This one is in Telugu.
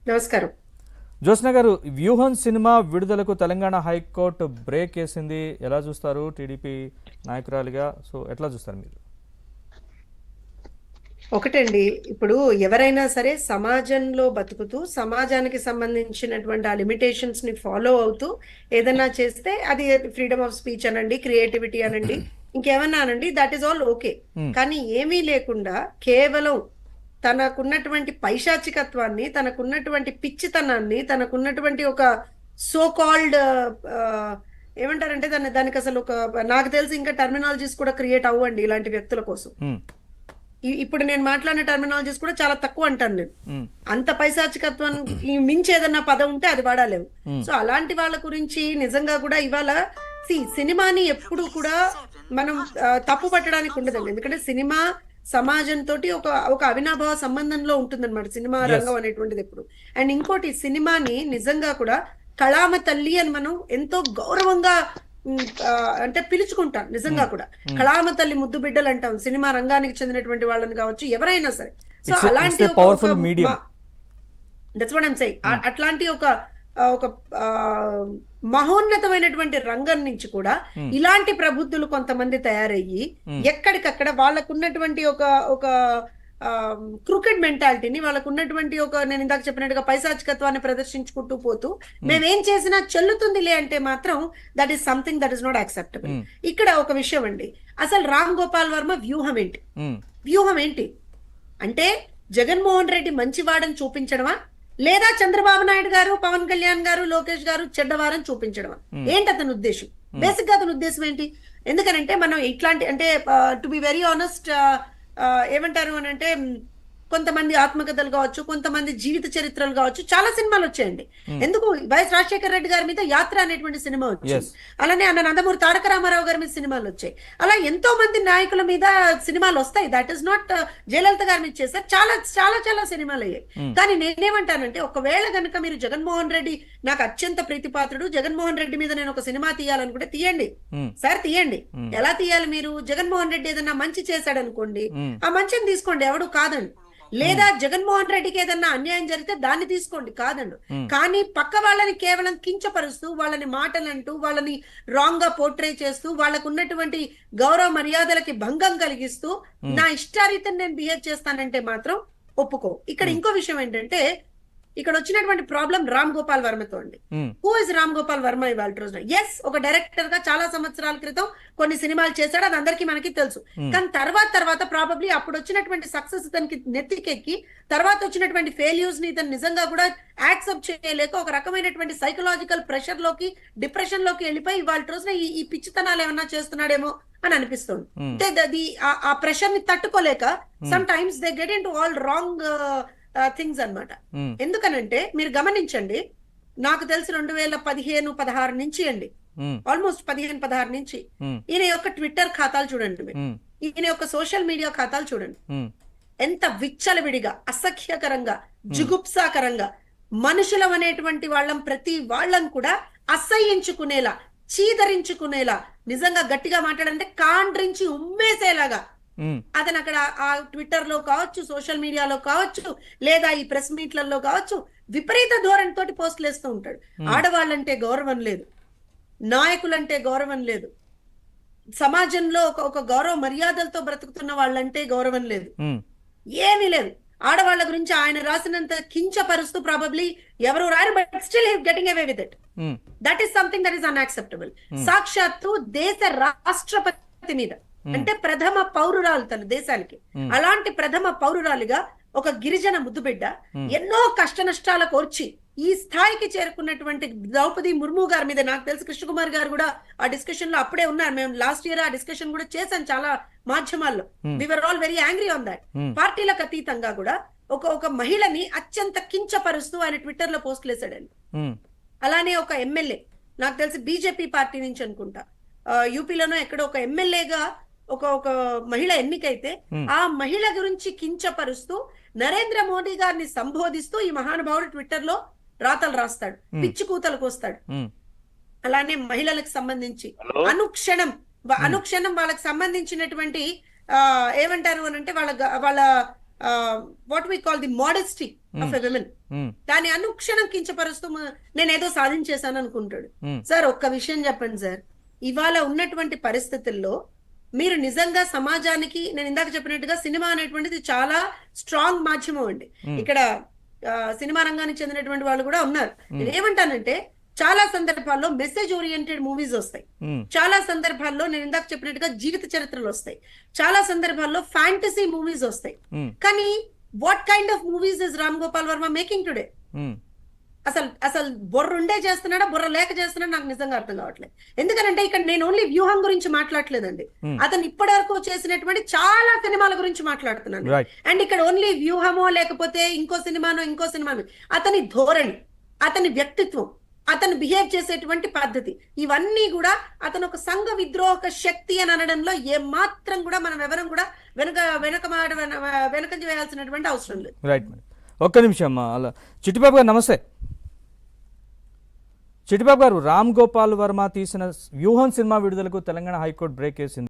నమస్కారం. జ్యోత్స్న గారు, వ్యూహం సినిమా విడుదలకు తెలంగాణ హైకోర్టు బ్రేక్ వేసింది. ఎలా చూస్తారు టీడీపీ నాయకురాలిగా? సో ఎట్లా చూస్తారు మీరు? ఒకటండి, ఇప్పుడు ఎవరైనా సరే సమాజంలో బతుకుతూ సమాజానికి సంబంధించినటువంటి ఆ లిమిటేషన్స్ ని ఫాలో అవుతూ ఏదన్నా చేస్తే అది ఫ్రీడమ్ ఆఫ్ స్పీచ్ అనండి, క్రియేటివిటీ అనండి, ఇంకేమన్నా అనండి, దట్ ఈస్ ఆల్ ఓకే. కానీ ఏమీ లేకుండా కేవలం తనకున్నటువంటి పైశాచికత్వాన్ని, తనకున్నటువంటి పిచ్చితనాన్ని, తనకున్నటువంటి ఒక సో కాల్డ్ ఏమంటారంటే దానికి అసలు ఒక, నాకు తెలిసి ఇంకా టర్మినాలజీస్ కూడా క్రియేట్ అవ్వండి ఇలాంటి వ్యక్తుల కోసం. ఇప్పుడు నేను మాట్లాడిన టర్మినాలజీస్ కూడా చాలా తక్కువ అంటాను నేను. అంత పైశాచికత్వానికి మించి ఏదన్నా పదం ఉంటే అది వాడాలేము. సో అలాంటి వాళ్ళ గురించి నిజంగా కూడా ఇవాళ సినిమాని ఎప్పుడు కూడా మనం తప్పు పట్టడానికి ఉండదండి. ఎందుకంటే సినిమా సమాజంతో ఒక అవినాభావ సంబంధంలో ఉంటుందన్నమాట సినిమా రంగం అనేటువంటిది ఎప్పుడు. అండ్ ఇంకోటి, సినిమాని నిజంగా కూడా కళామ తల్లి అని మనం ఎంతో గౌరవంగా అంటే పిలుచుకుంటాం. నిజంగా కూడా కళామ తల్లి ముద్దు బిడ్డలు అంటాం సినిమా రంగానికి చెందినటువంటి వాళ్ళని కావచ్చు, ఎవరైనా సరే. సో అలాంటి అట్లాంటి ఒక మహోన్నతమైనటువంటి రంగం నుంచి కూడా ఇలాంటి ప్రబుద్ధులు కొంతమంది తయారయ్యి ఎక్కడికక్కడ వాళ్ళకున్నటువంటి ఒక క్రికెట్ మెంటాలిటీని, వాళ్ళకు ఉన్నటువంటి నేను ఇందాక చెప్పినట్టుగా పైశాచికత్వాన్ని ప్రదర్శించుకుంటూ పోతూ మేమేం చేసినా చెల్లుతుందిలే అంటే మాత్రం that is something that is not acceptable. ఇక్కడ ఒక విషయం అండి, అసలు రామ్ గోపాల్ వర్మ వ్యూహం ఏంటి? వ్యూహం ఏంటి అంటే జగన్మోహన్ రెడ్డి మంచివాడని చూపించడమా, లేదా చంద్రబాబు నాయుడు గారు, పవన్ కళ్యాణ్ గారు, లోకేష్ గారు చెడ్డవారని చూపించడమా? ఏంటి అతని ఉద్దేశం? బేసిక్ గా అతని ఉద్దేశం ఏంటి? ఎందుకనంటే మనం ఇట్లాంటి అంటే టు బి వెరీ ఆనెస్ట్, ఏమంటారు అని అంటే కొంతమంది ఆత్మకథలు కావచ్చు, కొంతమంది జీవిత చరిత్రలు కావచ్చు, చాలా సినిమాలు వచ్చాయండి. ఎందుకు వైఎస్ రాజశేఖర రెడ్డి గారి మీద యాత్ర అనేటువంటి సినిమా వచ్చింది. అలానే అన్న నందమూరి తారక రామారావు గారి మీద సినిమాలు వచ్చాయి. అలా ఎంతో మంది నాయకుల మీద సినిమాలు వస్తాయి. దట్ ఈస్ నాట్ జయలలిత గారి మీద చేశారు. చాలా చాలా చాలా సినిమాలు అయ్యాయి. కానీ నేనేమంటానంటే, ఒకవేళ కనుక మీరు జగన్మోహన్ రెడ్డి నాకు అత్యంత ప్రీతిపాత్రుడు, జగన్మోహన్ రెడ్డి మీద నేను ఒక సినిమా తీయాలనుకుంటే తీయండి సార్, తీయండి. ఎలా తీయాలి? మీరు జగన్మోహన్ రెడ్డి ఏదన్నా మంచి చేశాడు అనుకోండి, ఆ మంచిని తీసుకోండి, ఎవడు కాదండి. లేదా జగన్మోహన్ రెడ్డికి ఏదన్నా అన్యాయం జరిగితే దాన్ని తీసుకోండి, కాదండు. కానీ పక్క వాళ్ళని కేవలం కించపరుస్తూ, వాళ్ళని మాటలంటూ, వాళ్ళని రాంగ్ గా పోర్ట్రే చేస్తూ, వాళ్ళకు ఉన్నటువంటి గౌరవ మర్యాదలకి భంగం కలిగిస్తూ నా ఇష్టారీతిని నేను బిహేవ్ చేస్తానంటే మాత్రం ఒప్పుకో. ఇక్కడ ఇంకో విషయం ఏంటంటే, ఇక్కడ వచ్చినటువంటి ప్రాబ్లం రామ్ గోపాల్ వర్మతో అండి. హూ ఇస్ రామ్ గోపాల్ వర్మ ఇవాళ రోజున? ఎస్, ఒక డైరెక్టర్ గా చాలా సంవత్సరాల క్రితం కొన్ని సినిమాలు చేశాడు, అది అందరికీ మనకి తెలుసు. కానీ తర్వాత ప్రాబబ్లీ అప్పుడు వచ్చినటువంటి సక్సెస్ ఇతనికి నెత్తికెక్కి, తర్వాత వచ్చినటువంటి ఫెయిల్యూర్స్ ని ఇతను నిజంగా కూడా యాక్సెప్ట్ చేయలేక ఒక రకమైనటువంటి సైకలాజికల్ ప్రెషర్ లోకి, డిప్రెషన్ లోకి వెళ్ళిపోయి ఇవాళ రోజున ఈ పిచ్చితనాలు ఏమన్నా చేస్తున్నాడేమో అని అనిపిస్తుంది. అంటే ఆ ప్రెషర్ ని తట్టుకోలేక some times they get in to all wrong things అన్నమాట. ఎందుకనంటే మీరు గమనించండి, నాకు తెలిసి 2015-16 నుంచి అండి, ఆల్మోస్ట్ 15-16 నుంచి ఈయన యొక్క ట్విట్టర్ ఖాతాలు చూడండి, ఈయన యొక్క సోషల్ మీడియా ఖాతాలు చూడండి. ఎంత విచ్చలవిడిగా, అసఖ్యకరంగా, జుగుప్సాకరంగా మనుషులం అనేటువంటి వాళ్ళం ప్రతి వాళ్ళం కూడా అసహ్యించుకునేలా, చీదరించుకునేలా, నిజంగా గట్టిగా మాట్లాడంటే కాండ్రించి ఉమ్మేసేలాగా అతను అక్కడ ఆ ట్విట్టర్ లో కావచ్చు, సోషల్ మీడియాలో కావచ్చు, లేదా ఈ ప్రెస్ మీట్లలో కావచ్చు, విపరీత ధోరణితో పోస్టులు వేస్తూ ఉంటాడు. ఆడవాళ్ళంటే గౌరవం లేదు, నాయకులంటే గౌరవం లేదు, సమాజంలో ఒక గౌరవ మర్యాదలతో బ్రతుకుతున్న వాళ్ళంటే గౌరవం లేదు, ఏమీ లేదు. ఆడవాళ్ళ గురించి ఆయన రాసినంత కించపరుస్తూ ప్రాబబ్లీ ఎవరు రారు, but still he getting away with it. That is something that is unacceptable. సాక్షాత్తు దేశ రాష్ట్రపతి మీద, అంటే ప్రథమ పౌరురాలు తన దేశానికి, అలాంటి ప్రథమ పౌరురాలిగా ఒక గిరిజన ముద్దుబిడ్డ ఎన్నో కష్ట నష్టాల కోర్చి ఈ స్థాయికి చేరుకున్నటువంటి ద్రౌపది ముర్ము గారి మీద, నాకు తెలిసి కృష్ణకుమార్ గారు కూడా ఆ డిస్కషన్ లో అప్పుడే ఉన్నారు. మేము లాస్ట్ ఇయర్ ఆ డిస్కషన్ కూడా చేశాం చాలా మాధ్యమాల్లో. We were all very angry on that. పార్టీలకు అతీతంగా కూడా ఒక మహిళని అత్యంత కించపరుస్తూ ఆయన ట్విట్టర్ లో పోస్టులు వేసాడండి. అలానే ఒక ఎమ్మెల్యే, నాకు తెలిసి బీజేపీ పార్టీ నుంచి అనుకుంటా, యూపీలోనో ఎక్కడో ఒక ఎమ్మెల్యేగా ఒక మహిళ ఎన్నికైతే ఆ మహిళ గురించి కించపరుస్తూ నరేంద్ర మోడీ గారిని సంబోధిస్తూ ఈ మహానుభావుడు ట్విట్టర్ లో రాతలు రాస్తాడు, పిచ్చి కూతలకు వస్తాడు. అలానే మహిళలకు సంబంధించి అనుక్షణం వాళ్ళకి సంబంధించినటువంటి ఏమంటారు అని అంటే వాళ్ళ what we call the modesty of a women, దాని అనుక్షణం కించపరుస్తూ నేనేదో సాధించేశాను అనుకుంటాడు. సార్ ఒక్క విషయం చెప్పండి సార్, ఇవాళ ఉన్నటువంటి పరిస్థితుల్లో మీరు నిజంగా సమాజానికి, నేను ఇందాక చెప్పినట్టుగా సినిమా అనేటువంటిది చాలా స్ట్రాంగ్ మాధ్యమం అండి. ఇక్కడ సినిమా రంగానికి చెందినటువంటి వాళ్ళు కూడా ఉన్నారు. నేను ఏమంటానంటే చాలా సందర్భాల్లో మెసేజ్ ఓరియంటెడ్ మూవీస్ వస్తాయి, చాలా సందర్భాల్లో నేను ఇందాక చెప్పినట్టుగా జీవిత చరిత్రలు వస్తాయి, చాలా సందర్భాల్లో ఫ్యాంటసీ మూవీస్ వస్తాయి. కానీ what kind of movies is Ram Gopal Varma making today? అసలు బుర్ర ఉండే చేస్తున్నాడా, బుర్ర లేక చేస్తున్నాడా నాకు నిజంగా అర్థం కావట్లేదు. ఎందుకంటే ఇక్కడ నేను ఓన్లీ వ్యూహం గురించి మాట్లాడలేదండి, అతను ఇప్పటి వరకు చేసినటువంటి చాలా సినిమాల గురించి మాట్లాడుతున్నాను. అండ్ ఇక్కడ ఓన్లీ వ్యూహమో లేకపోతే ఇంకో సినిమానో అతని ధోరణి, అతని వ్యక్తిత్వం, అతను బిహేవ్ చేసేటువంటి పద్ధతి, ఇవన్నీ కూడా అతను ఒక సంఘ విద్రోహక శక్తి అని అనడంలో ఏ మాత్రం కూడా మనం ఎవరం కూడా వెనకంజ వేయాల్సినటువంటి అవసరం లేదు. రైట్ మేడం, ఒక్క నిమిషం అలా. చిట్టిబాబు గారు నమస్తే. చిట్టిబాబు గారు, రామ్ గోపాల్ వర్మ తీసిన వ్యూహం సినిమా విడుదలకు తెలంగాణ హైకోర్టు బ్రేక్ వేసింది.